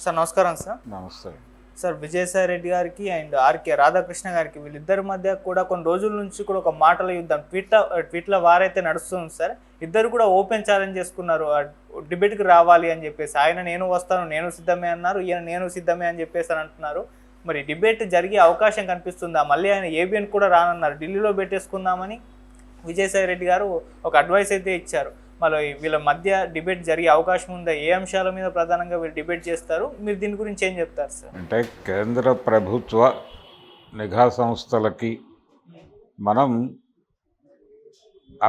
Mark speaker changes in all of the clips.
Speaker 1: Sir నమస్కారం sir.
Speaker 2: నమస్తే.
Speaker 1: Sir Vijayasai Reddy గారికి అండ్ ఆర్కే రాధాకృష్ణ గారికి వీళ్ళిద్దరి మధ్య కూడా కొన్ని రోజుల నుంచి కూడా ఒక మాటల యుద్ధం ట్వీట్ల వారైతే నడుస్తుంది సార్. ఇద్దరు కూడా ఓపెన్ ఛాలెంజ్ చేసుకున్నారు డిబేట్కి రావాలి అని చెప్పేసి. ఆయన నేను వస్తాను, నేను సిద్ధమే అన్నారు, ఈయన నేను సిద్ధమే అని చెప్పేసి అని అంటున్నారు. మరి డిబేట్ జరిగే అవకాశం కనిపిస్తుందా? మళ్ళీ ఆయన ఏబిఎన్ కూడా రానన్నారు, ఢిల్లీలో పెట్టేసుకుందామని విజయసాయి రెడ్డి గారు ఒక అడ్వైస్ అయితే ఇచ్చారు. మళ్ళీ వీళ్ళ మధ్య డిబేట్ జరిగే అవకాశం ఉందా? ఏ అంశాల మీద ప్రధానంగా వీళ్ళు డిబేట్ చేస్తారు? మీరు దీని గురించి ఏం చెప్తారు సార్?
Speaker 2: అంటే కేంద్ర ప్రభుత్వ నిఘా సంస్థలకి మనం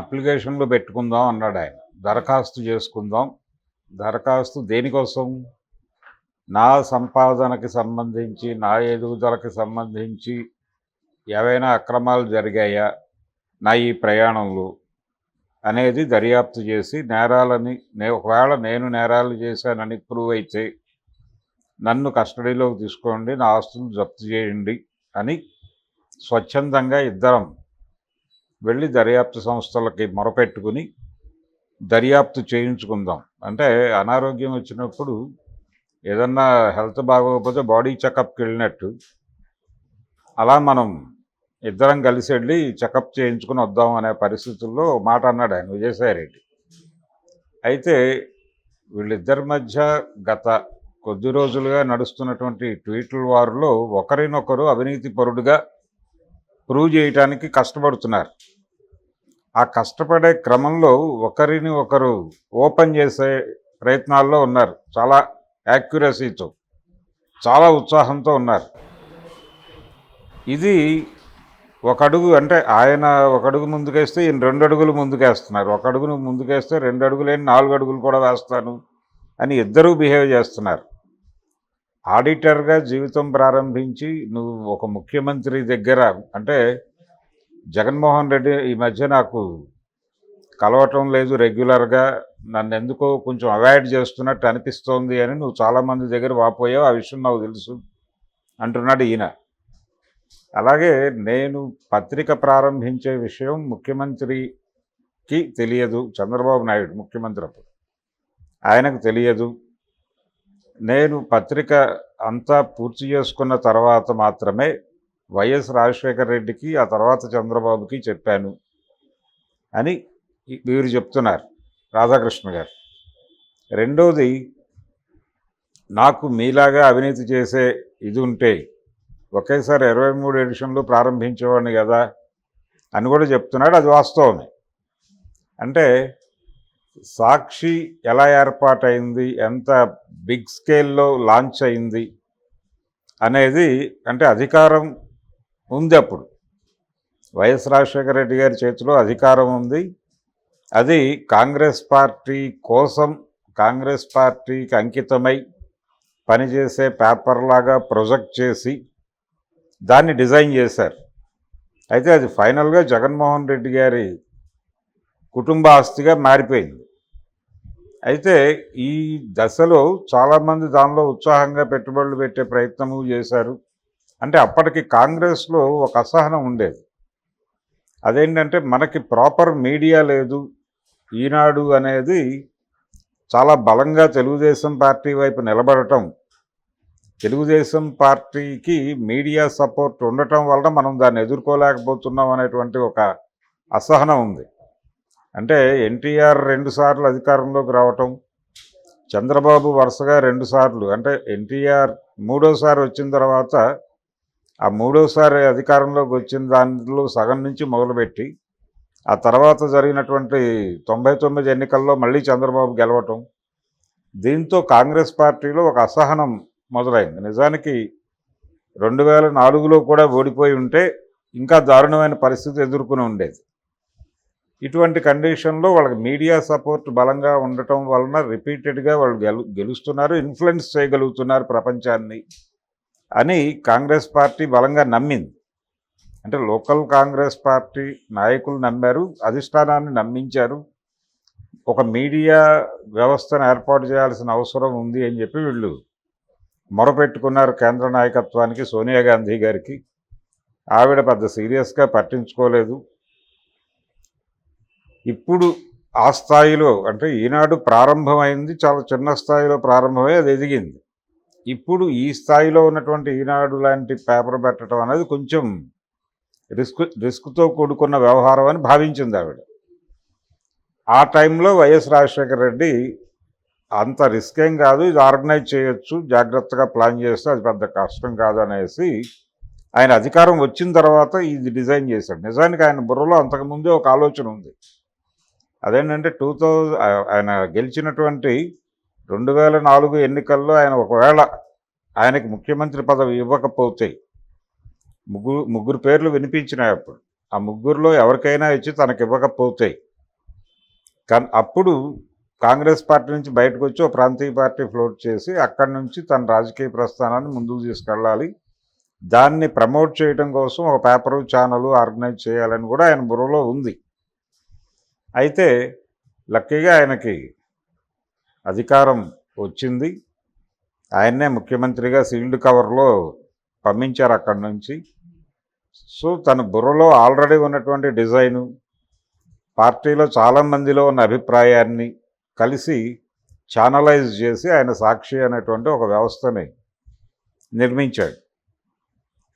Speaker 2: అప్లికేషన్లు పెట్టుకుందాం అన్నాడు ఆయన. దరఖాస్తు చేసుకుందాం. దరఖాస్తు దేనికోసం? నా సంపాదనకి సంబంధించి, నా ఎదుగుదలకి సంబంధించి ఏవైనా అక్రమాలు జరిగాయా నా ఈ ప్రయాణంలో అనేది దర్యాప్తు చేసి నేరాలని ఒకవేళ నేను నేరాలు చేశానని ప్రూవ్ అయితే నన్ను కస్టడీలోకి తీసుకోండి, నా ఆస్తులు జప్తు చేయండి అని స్వచ్ఛందంగా ఇద్దరం వెళ్ళి దర్యాప్తు సంస్థలకి మొరపెట్టుకుని దర్యాప్తు చేయించుకుందాం. అంటే అనారోగ్యం వచ్చినప్పుడు ఏదన్నా హెల్త్ బాగోకపోతే బాడీ చెకప్కి వెళ్ళినట్టు అలా మనం ఇద్దరం కలిసి వెళ్ళి చెకప్ చేయించుకుని వద్దాం అనే పరిస్థితుల్లో మాట అన్నాడు ఆయన విజయసాయి రెడ్డి. అయితే వీళ్ళిద్దరి మధ్య గత కొద్ది రోజులుగా నడుస్తున్నటువంటి ట్వీట్ల వారిలో ఒకరినొకరు అవినీతి పరుడుగా ప్రూవ్ చేయడానికి కష్టపడుతున్నారు. ఆ కష్టపడే క్రమంలో ఒకరిని ఒకరు ఓపెన్ చేసే ప్రయత్నాల్లో ఉన్నారు. చాలా యాక్యురసీతో, చాలా ఉత్సాహంతో ఉన్నారు. ఇది ఒక అడుగు, అంటే ఆయన ఒక అడుగు ముందుకేస్తే ఈయన 2 అడుగులు ముందుకేస్తున్నారు. ఒక అడుగును ముందుకేస్తే 2 అడుగులేని 4 అడుగులు కూడా వేస్తాను అని ఇద్దరూ బిహేవ్ చేస్తున్నారు. ఆడిటర్గా జీవితం ప్రారంభించి నువ్వు ఒక ముఖ్యమంత్రి దగ్గర, అంటే జగన్మోహన్ రెడ్డి ఈ మధ్య నాకు కలవటం లేదు రెగ్యులర్గా, నన్ను ఎందుకో కొంచెం అవాయిడ్ చేస్తున్నట్టు అనిపిస్తోంది అని నువ్వు చాలామంది దగ్గర వాపోయావు, ఆ విషయం నాకు తెలుసు అంటున్నాడు ఈయన. అలాగే నేను పత్రిక ప్రారంభించే విషయం ముఖ్యమంత్రికి తెలియదు, చంద్రబాబు నాయుడు ముఖ్యమంత్రి అప్పుడు, ఆయనకు తెలియదు. నేను పత్రిక అంతా పూర్తి చేసుకున్న తర్వాత మాత్రమే వైఎస్ రాజశేఖర రెడ్డికి, ఆ తర్వాత చంద్రబాబుకి చెప్పాను అని వీరు చెప్తున్నారు, రాధాకృష్ణ గారు. రెండోది, నాకు మీలాగా అవినీతి చేసే ఇది ఉంటే ఒకేసారి 23 ఎడిషన్లు ప్రారంభించేవాడిని కదా అని కూడా చెప్తున్నాడు. అది వాస్తవమే. అంటే సాక్షి ఎలా ఏర్పాటైంది, ఎంత బిగ్ స్కేల్లో లాంచ్ అయింది అనేది, అంటే అధికారం ఉంది. అప్పుడు వైఎస్ రాజశేఖర రెడ్డి గారి చేతిలో అధికారం ఉంది. అది కాంగ్రెస్ పార్టీ కోసం, కాంగ్రెస్ పార్టీకి అంకితమై పనిచేసే పేపర్లాగా ప్రొజెక్ట్ చేసి దాన్ని డిజైన్ చేశారు. అయితే అది ఫైనల్గా జగన్మోహన్ రెడ్డి గారి కుటుంబ ఆస్తిగా మారిపోయింది. అయితే ఈ దశలో చాలామంది దానిలో ఉత్సాహంగా పెట్టుబడులు పెట్టే ప్రయత్నము చేశారు. అంటే అప్పటికి కాంగ్రెస్లో ఒక అసహనం ఉండేది. అదేంటంటే మనకి ప్రాపర్ మీడియా లేదు. ఈనాడు అనేది చాలా బలంగా తెలుగుదేశం పార్టీ వైపు నిలబడటం, తెలుగుదేశం పార్టీకి మీడియా సపోర్ట్ ఉండటం వలన మనం దాన్ని ఎదుర్కోలేకపోతున్నాం అనేటువంటి ఒక అసహనం ఉంది. అంటే ఎన్టీఆర్ 2 సార్లు అధికారంలోకి రావటం, చంద్రబాబు వరుసగా 2 సార్లు, అంటే ఎన్టీఆర్ 3వసారి వచ్చిన తర్వాత ఆ 3వసారి అధికారంలోకి వచ్చిన దానిలో సగం నుంచి మొదలుపెట్టి ఆ తర్వాత జరిగినటువంటి 99 ఎన్నికల్లో మళ్ళీ చంద్రబాబు గెలవటం, దీంతో కాంగ్రెస్ పార్టీలో ఒక అసహనం మొదలైంది. నిజానికి 2004లో కూడా ఓడిపోయి ఉంటే ఇంకా దారుణమైన పరిస్థితి ఎదుర్కొని ఉండేది. ఇటువంటి కండిషన్లో వాళ్ళకి మీడియా సపోర్ట్ బలంగా ఉండటం వలన రిపీటెడ్గా వాళ్ళు గెలుస్తున్నారు, ఇన్ఫ్లుయెన్స్ చేయగలుగుతున్నారు ప్రపంచాన్ని అని కాంగ్రెస్ పార్టీ బలంగా నమ్మింది. అంటే లోకల్ కాంగ్రెస్ పార్టీ నాయకులు నమ్మారు, అధిష్టానాన్ని నమ్మించారు. ఒక మీడియా వ్యవస్థను ఏర్పాటు చేయాల్సిన అవసరం ఉంది అని చెప్పి వీళ్ళు మొరపెట్టుకున్నారు కేంద్ర నాయకత్వానికి, సోనియా గాంధీ గారికి. ఆవిడ పెద్ద సీరియస్గా పట్టించుకోలేదు. ఇప్పుడు ఆ స్థాయిలో, అంటే ఈనాడు ప్రారంభమైంది చాలా చిన్న స్థాయిలో ప్రారంభమై అది ఎదిగింది. ఇప్పుడు ఈ స్థాయిలో ఉన్నటువంటి ఈనాడు లాంటి పేపర్ పెట్టడం అనేది కొంచెం రిస్క్తో కూడుకున్న వ్యవహారం అని భావించింది ఆవిడ. ఆ టైంలో వైఎస్ రాజశేఖర రెడ్డి అంత రిస్క్ ఏం కాదు, ఇది ఆర్గనైజ్ చేయొచ్చు, జాగ్రత్తగా ప్లాన్ చేస్తే అది పెద్ద కష్టం కాదు అనేసి ఆయన అధికారం వచ్చిన తర్వాత ఇది డిజైన్ చేశాడు. నిజానికి ఆయన బుర్రలో అంతకుముందే ఒక ఆలోచన ఉంది. అదేంటంటే ఆయన గెలిచినటువంటి 2004 ఎన్నికల్లో ఆయన ఒకవేళ ఆయనకి ముఖ్యమంత్రి పదవి ఇవ్వకపోతే ముగ్గురు పేర్లు వినిపించినాయి అప్పుడు. ఆ ముగ్గురులో ఎవరికైనా ఇచ్చి తనకి ఇవ్వకపోతే కానీ అప్పుడు కాంగ్రెస్ పార్టీ నుంచి బయటకు వచ్చి ఒక ప్రాంతీయ పార్టీ ఫ్లోట్ చేసి అక్కడి నుంచి తన రాజకీయ ప్రస్థానాన్ని ముందుకు తీసుకెళ్ళాలి, దాన్ని ప్రమోట్ చేయడం కోసం ఒక పేపరు ఛానల్ ఆర్గనైజ్ చేయాలని కూడా ఆయన బుర్రలో ఉంది. అయితే లక్కీగా ఆయనకి అధికారం వచ్చింది. ఆయన్నే ముఖ్యమంత్రిగా సీల్డ్ కవర్లో పంపించారు అక్కడి నుంచి. సో తన బుర్రలో ఆల్రెడీ ఉన్నటువంటి డిజైను, పార్టీలో చాలామందిలో ఉన్న అభిప్రాయాన్ని కలిసి ఛానలైజ్ చేసి ఆయన సాక్షి అనేటువంటి ఒక వ్యవస్థని నిర్మించాడు.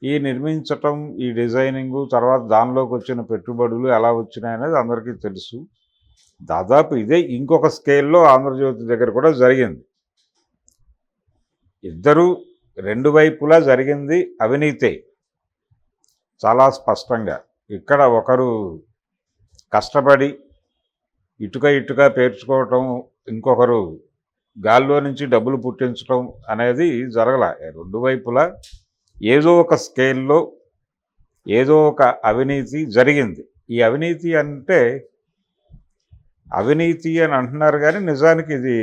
Speaker 2: ఈ నిర్మించటం, ఈ డిజైనింగు, తర్వాత దానిలోకి వచ్చిన పెట్టుబడులు ఎలా వచ్చినాయనేది అందరికీ తెలుసు. దాదాపు ఇదే ఇంకొక స్కేల్లో ఆంధ్రజ్యోతి దగ్గర కూడా జరిగింది. ఇద్దరు రెండు వైపులా జరిగింది అవినీతే చాలా స్పష్టంగా. ఇక్కడ ఒకరు కష్టపడి ఇటుక పేర్చుకోవటం, ఇంకొకరు గాల్లో నుంచి డబ్బులు పుట్టించడం అనేది జరగల. రెండు వైపులా ఏదో ఒక స్కేల్లో ఏదో ఒక అవినీతి జరిగింది. ఈ అవినీతి అంటే అవినీతి అని అంటున్నారు కానీ నిజానికి ఇది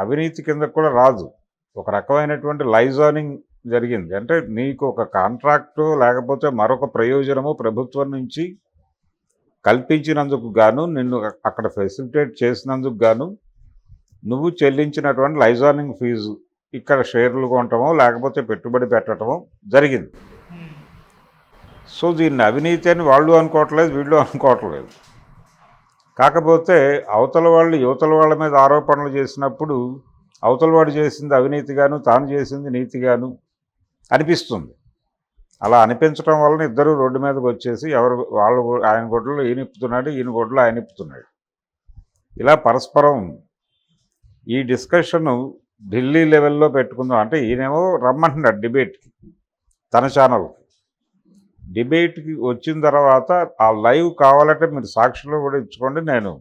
Speaker 2: అవినీతి కింద కూడా రాదు. ఒక రకమైనటువంటి లైజానింగ్ జరిగింది. అంటే నీకు ఒక కాంట్రాక్టు లేకపోతే మరొక ప్రయోజనము ప్రభుత్వం నుంచి కల్పించినందుకు గాను, నిన్ను అక్కడ ఫెసిలిటేట్ చేసినందుకు గాను నువ్వు చెల్లించినటువంటి లైజానింగ్ ఫీజు ఇక్కడ షేర్లు కొనటమో లేకపోతే పెట్టుబడి పెట్టడమో జరిగింది. సో దీన్ని అవినీతి అని వాళ్ళు అనుకోవట్లేదు, వీళ్ళు అనుకోవట్లేదు. కాకపోతే అవతల వాళ్ళు యువతల వాళ్ళ మీద ఆరోపణలు చేసినప్పుడు అవతల వాడు చేసింది అవినీతిగాను, తాను చేసింది నీతిగాను అనిపిస్తుంది. అలా అనిపించడం వలన ఇద్దరు రోడ్డు మీదకి వచ్చేసి వాళ్ళు ఆయన గొడ్డలు ఈయన ఇప్పుతున్నాడు, ఈయన గొడ్డలు ఆయన ఇప్పుతున్నాడు. ఇలా పరస్పరం ఈ డిస్కషను ఢిల్లీ లెవెల్లో పెట్టుకుందాం అంటే ఈయనేమో రమ్మంటున్నాడు డిబేట్కి, తన ఛానల్కి. డిబేట్కి వచ్చిన తర్వాత ఆ లైవ్ కావాలంటే మీరు సాక్షిలో కూడా ఇచ్చుకోండి, నేను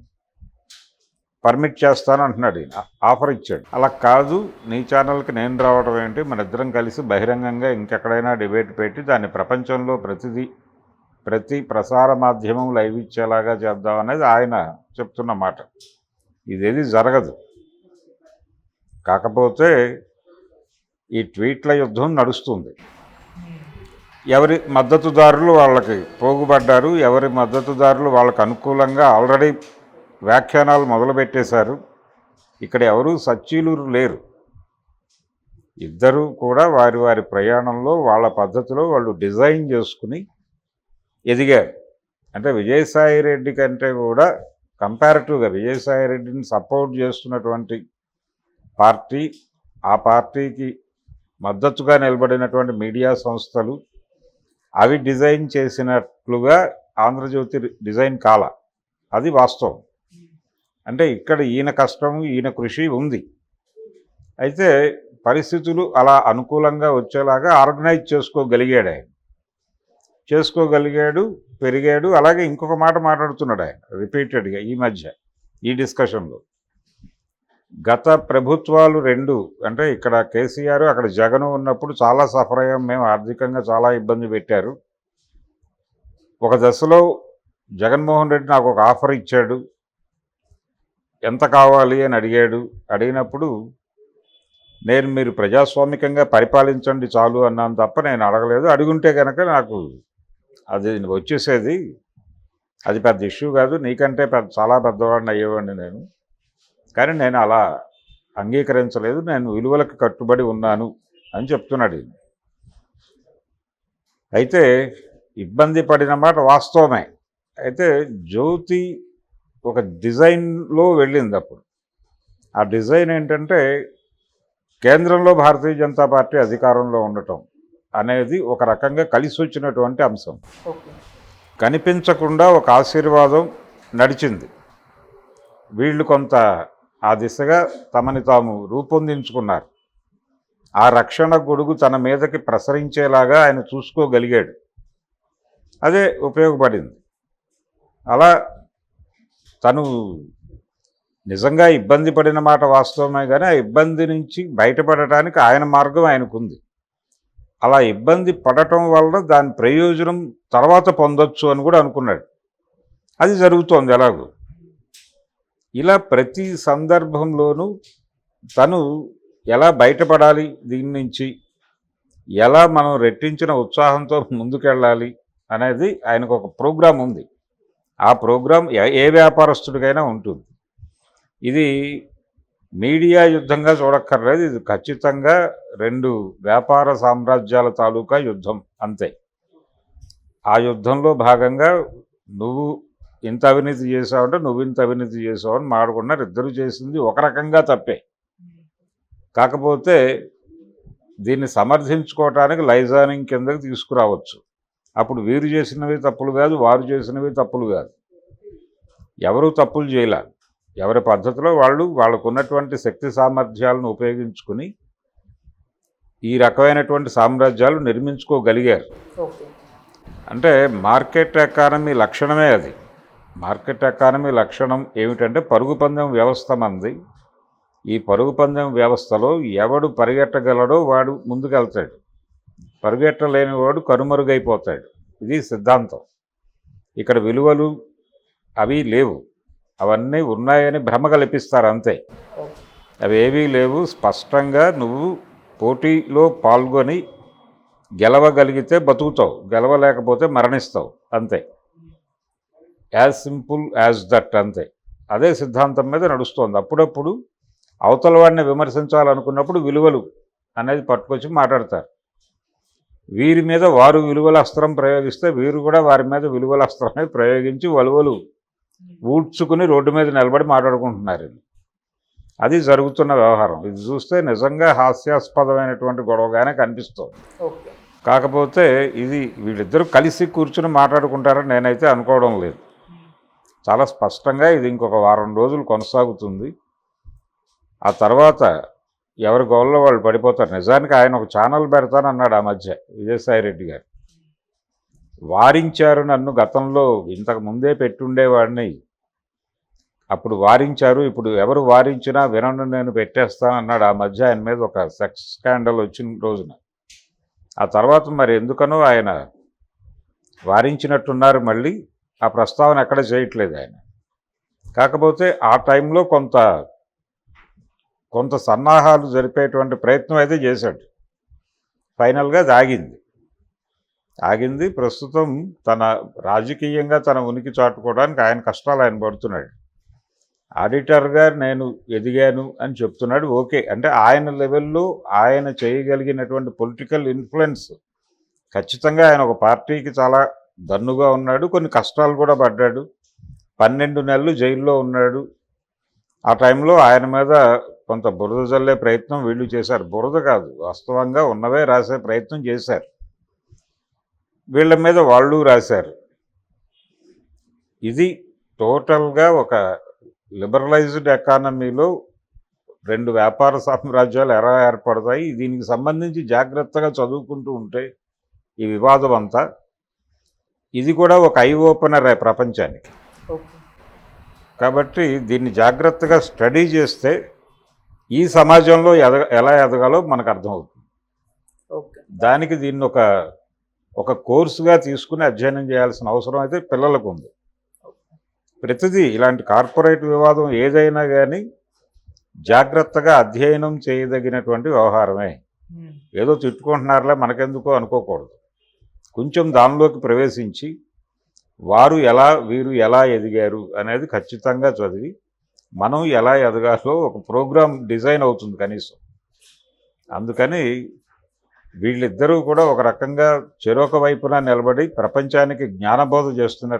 Speaker 2: పర్మిట్ చేస్తాను అంటున్నాడు. ఈయన ఆఫర్ ఇచ్చాడు. అలా కాదు, నీ ఛానల్కి నేను రావడం ఏంటి, మన ఇద్దరం కలిసి బహిరంగంగా ఇంకెక్కడైనా డిబేట్ పెట్టి దాన్ని ప్రపంచంలో ప్రతి ప్రసార మాధ్యమం లైవ్ ఇచ్చేలాగా చేద్దాం అనేది ఆయన చెప్తున్న మాట. ఇదేది జరగదు. కాకపోతే ఈ ట్వీట్ల యుద్ధం నడుస్తుంది. ఎవరి మద్దతుదారులు వాళ్ళకి పోగుపడ్డారు, ఎవరి మద్దతుదారులు వాళ్ళకు అనుకూలంగా ఆల్రెడీ వ్యాఖ్యానాలు మొదలుపెట్టేశారు. ఇక్కడ ఎవరూ సచ్చీలురు లేరు. ఇద్దరూ కూడా వారి వారి ప్రయాణంలో వాళ్ళ పద్ధతిలో వాళ్ళు డిజైన్ చేసుకుని ఎదిగారు. అంటే విజయసాయిరెడ్డి కంటే కూడా కంపారిటివ్గా విజయసాయిరెడ్డిని సపోర్ట్ చేస్తున్నటువంటి పార్టీ, ఆ పార్టీకి మద్దతుగా నిలబడినటువంటి మీడియా సంస్థలు అవి డిజైన్ చేసినట్లుగా ఆంధ్రజ్యోతి డిజైన్ కాల, అది వాస్తవం. అంటే ఇక్కడ ఈయన కష్టం, ఈయన కృషి ఉంది. అయితే పరిస్థితులు అలా అనుకూలంగా వచ్చేలాగా ఆర్గనైజ్ చేసుకోగలిగాడు ఆయన. పెరిగాడు. అలాగే ఇంకొక మాట మాట్లాడుతున్నాడు ఆయన రిపీటెడ్గా ఈ మధ్య ఈ డిస్కషన్లో. గత ప్రభుత్వాలు రెండు, అంటే ఇక్కడ కేసీఆర్ అక్కడ జగన్ ఉన్నప్పుడు చాలా సఫర్ అయ్యాం మేము, ఆర్థికంగా చాలా ఇబ్బంది పెట్టారు. ఒక దశలో జగన్మోహన్ రెడ్డి నాకు ఒక ఆఫర్ ఇచ్చాడు, ఎంత కావాలి అని అడిగినప్పుడు నేను మీరు ప్రజాస్వామికంగా పరిపాలించండి చాలు అన్నాను తప్ప నేను అడగలేదు. అడుగుంటే కనుక నాకు అది వచ్చేసేది, అది పెద్ద ఇష్యూ కాదు, నీకంటే చాలా పెద్దవాడిని అయ్యేవాడిని నేను, కానీ నేను అలా అంగీకరించలేదు, నేను విలువలకు కట్టుబడి ఉన్నాను అని చెప్తున్నాడు. అయితే ఇబ్బంది పడిన మాట వాస్తవమే. అయితే జ్యోతి ఒక డిజైన్లో వెళ్ళింది. అప్పుడు ఆ డిజైన్ ఏంటంటే కేంద్రంలో భారతీయ జనతా పార్టీ అధికారంలో ఉండటం అనేది ఒక రకంగా కలిసి వచ్చినటువంటి అంశం.
Speaker 1: ఓకే.
Speaker 2: కనిపించకుండా ఒక ఆశీర్వాదం నడిచింది. వీళ్ళు కొంత ఆ దిశగా తమని తాము రూపొందించుకున్నారు. ఆ రక్షణ గొడుగు తన మీదకి ప్రసరించేలాగా ఆయన చూసుకోగలిగాడు. అదే ఉపయోగపడింది. అలా తను నిజంగా ఇబ్బంది పడిన మాట వాస్తవమే, కానీ ఆ ఇబ్బంది నుంచి బయటపడటానికి ఆయన మార్గం ఆయనకుంది. అలా ఇబ్బంది పడటం వల్ల దాని ప్రయోజనం తర్వాత పొందొచ్చు అని కూడా అనుకున్నాడు. అది జరుగుతోంది ఎలాగో. ఇలా ప్రతి సందర్భంలోనూ తను ఎలా బయటపడాలి దీని నుంచి, ఎలా మనం రెట్టించిన ఉత్సాహంతో ముందుకెళ్ళాలి అనేది ఆయనకు ఒక ప్రోగ్రాం ఉంది. ఆ ప్రోగ్రాం ఏ వ్యాపారస్తుడికైనా ఉంటుంది. ఇది మీడియా యుద్ధంగా చూడక్కర్లేదు. ఇది ఖచ్చితంగా రెండు వ్యాపార సామ్రాజ్యాల తాలూకా యుద్ధం అంతే. ఆ యుద్ధంలో భాగంగా నువ్వు ఇంత అవినీతి చేసావంటే నువ్వు ఇంత అవినీతి చేసావని మాడుకున్నారు. ఇద్దరు చేసింది ఒక రకంగా తప్పే. కాకపోతే దీన్ని సమర్థించుకోవటానికి లైజానింగ్ కిందకి తీసుకురావచ్చు. అప్పుడు వీరు చేసినవి తప్పులు కాదు, వారు చేసినవి తప్పులు కాదు. ఎవరు తప్పులు చేయలే. ఎవరి పద్ధతిలో వాళ్ళకు ఉన్నటువంటి శక్తి సామర్థ్యాలను ఉపయోగించుకుని ఈ రకమైనటువంటి సామ్రాజ్యాలు నిర్మించుకోగలిగారు.
Speaker 1: ఓకే.
Speaker 2: అంటే మార్కెట్ ఎకానమీ లక్షణమే అది. మార్కెట్ ఎకానమీ లక్షణం ఏమిటంటే పరుగు పందెం వ్యవస్థ మంది. ఈ పరుగు పందెం వ్యవస్థలో ఎవడు పరిగెట్టగలడో వాడు ముందుకెళ్తాడు, పరిగెట్టలేని వాడు కనుమరుగైపోతాడు. ఇది సిద్ధాంతం. ఇక్కడ విలువలు అవి లేవు. అవన్నీ ఉన్నాయని భ్రమ కల్పిస్తారు అంతే. అవి ఏవీ లేవు. స్పష్టంగా నువ్వు పోటీలో పాల్గొని గెలవగలిగితే బతుకుతావు, గెలవలేకపోతే మరణిస్తావు అంతే. యాజ్ సింపుల్ యాజ్ దట్ అంతే. అదే సిద్ధాంతం మీద నడుస్తోంది. అప్పుడప్పుడు అవతల వాడిని విమర్శించాలనుకున్నప్పుడు విలువలు అనేది పట్టుకొచ్చి మాట్లాడతారు. వీరి మీద వారు విలువల అస్త్రం ప్రయోగిస్తే వీరు కూడా వారి మీద విలువల అస్త్రమే ప్రయోగించి వలువలు ఊడ్చుకుని రోడ్డు మీద నిలబడి మాట్లాడుకుంటున్నారు. అది జరుగుతున్న వ్యవహారం. ఇది చూస్తే నిజంగా హాస్యాస్పదమైనటువంటి గొడవగానే కనిపిస్తుంది. కాకపోతే ఇది వీళ్ళిద్దరూ కలిసి కూర్చుని మాట్లాడుకుంటారని నేనైతే అనుకోవడం లేదు. చాలా స్పష్టంగా ఇది ఇంకొక వారం రోజులు కొనసాగుతుంది. ఆ తర్వాత ఎవరి గోల్లో వాళ్ళు పడిపోతారు. నిజానికి ఆయన ఒక ఛానల్ పెడతానన్నాడు ఆ మధ్య, విజయసాయిరెడ్డి గారు. వారించారు నన్ను, గతంలో ఇంతకు ముందే పెట్టుండేవాడిని, అప్పుడు వారించారు, ఇప్పుడు ఎవరు వారించినా వినను నేను పెట్టేస్తానన్నాడు ఆ మధ్య. ఆయన మీద ఒక సెక్స్ స్కాండల్ వచ్చిన రోజున. ఆ తర్వాత మరి ఎందుకనో ఆయన వారించినట్టున్నారు. మళ్ళీ ఆ ప్రస్తావన ఎక్కడ చేయట్లేదు ఆయన. కాకపోతే ఆ టైంలో కొంత సన్నాహాలు జరిపేటువంటి ప్రయత్నం అయితే చేశాడు. ఫైనల్గా అది ఆగింది. ప్రస్తుతం తన రాజకీయంగా తన ఉనికి చాటుకోవడానికి ఆయన కష్టాలు ఆయన పడుతున్నాడు. ఆడిటర్గా నేను ఎదిగాను అని చెప్తున్నాడు. ఓకే, అంటే ఆయన లెవెల్లో ఆయన చేయగలిగినటువంటి పొలిటికల్ ఇన్ఫ్లుయెన్స్ ఖచ్చితంగా ఆయన ఒక పార్టీకి చాలా దన్నుగా ఉన్నాడు. కొన్ని కష్టాలు కూడా పడ్డాడు. 12 నెలలు జైల్లో ఉన్నాడు. ఆ టైంలో ఆయన మీద కొంత బురద జల్లే ప్రయత్నం వీళ్ళు చేశారు. బురద కాదు, వాస్తవంగా ఉన్నవే రాసే ప్రయత్నం చేశారు. వీళ్ళ మీద వాళ్ళు రాశారు. ఇది టోటల్గా ఒక లిబరలైజ్డ్ ఎకానమీలో రెండు వ్యాపార సామ్రాజ్యాలు ఎలా ఏర్పడతాయి, దీనికి సంబంధించి జాగ్రత్తగా చదువుకుంటూ ఉంటే ఈ వివాదం అంతా, ఇది కూడా ఒక ఐ ఓపెనర్ ప్రపంచానికి. కాబట్టి దీన్ని జాగ్రత్తగా స్టడీ చేస్తే ఈ సమాజంలో ఎలా ఎదగాలో మనకు అర్థమవుతుంది. దానికి దీన్ని ఒక కోర్సుగా తీసుకుని అధ్యయనం చేయాల్సిన అవసరం అయితే పిల్లలకు ఉంది. ప్రతిదీ ఇలాంటి కార్పొరేట్ వివాదం ఏదైనా కానీ జాగ్రత్తగా అధ్యయనం చేయదగినటువంటి వ్యవహారమే. ఏదో తిట్టుకుంటున్నారులే మనకెందుకో అనుకోకూడదు. కొంచెం దానిలోకి ప్రవేశించి వీరు ఎలా ఎదిగారు అనేది ఖచ్చితంగా చదివి మనం ఎలా ఎదగాలో ఒక ప్రోగ్రాం డిజైన్ అవుతుంది కనీసం. అందుకని వీళ్ళిద్దరూ కూడా ఒక రకంగా చెరొక వైపున నిలబడి ప్రపంచానికి జ్ఞానబోధ చేస్తున్నారు.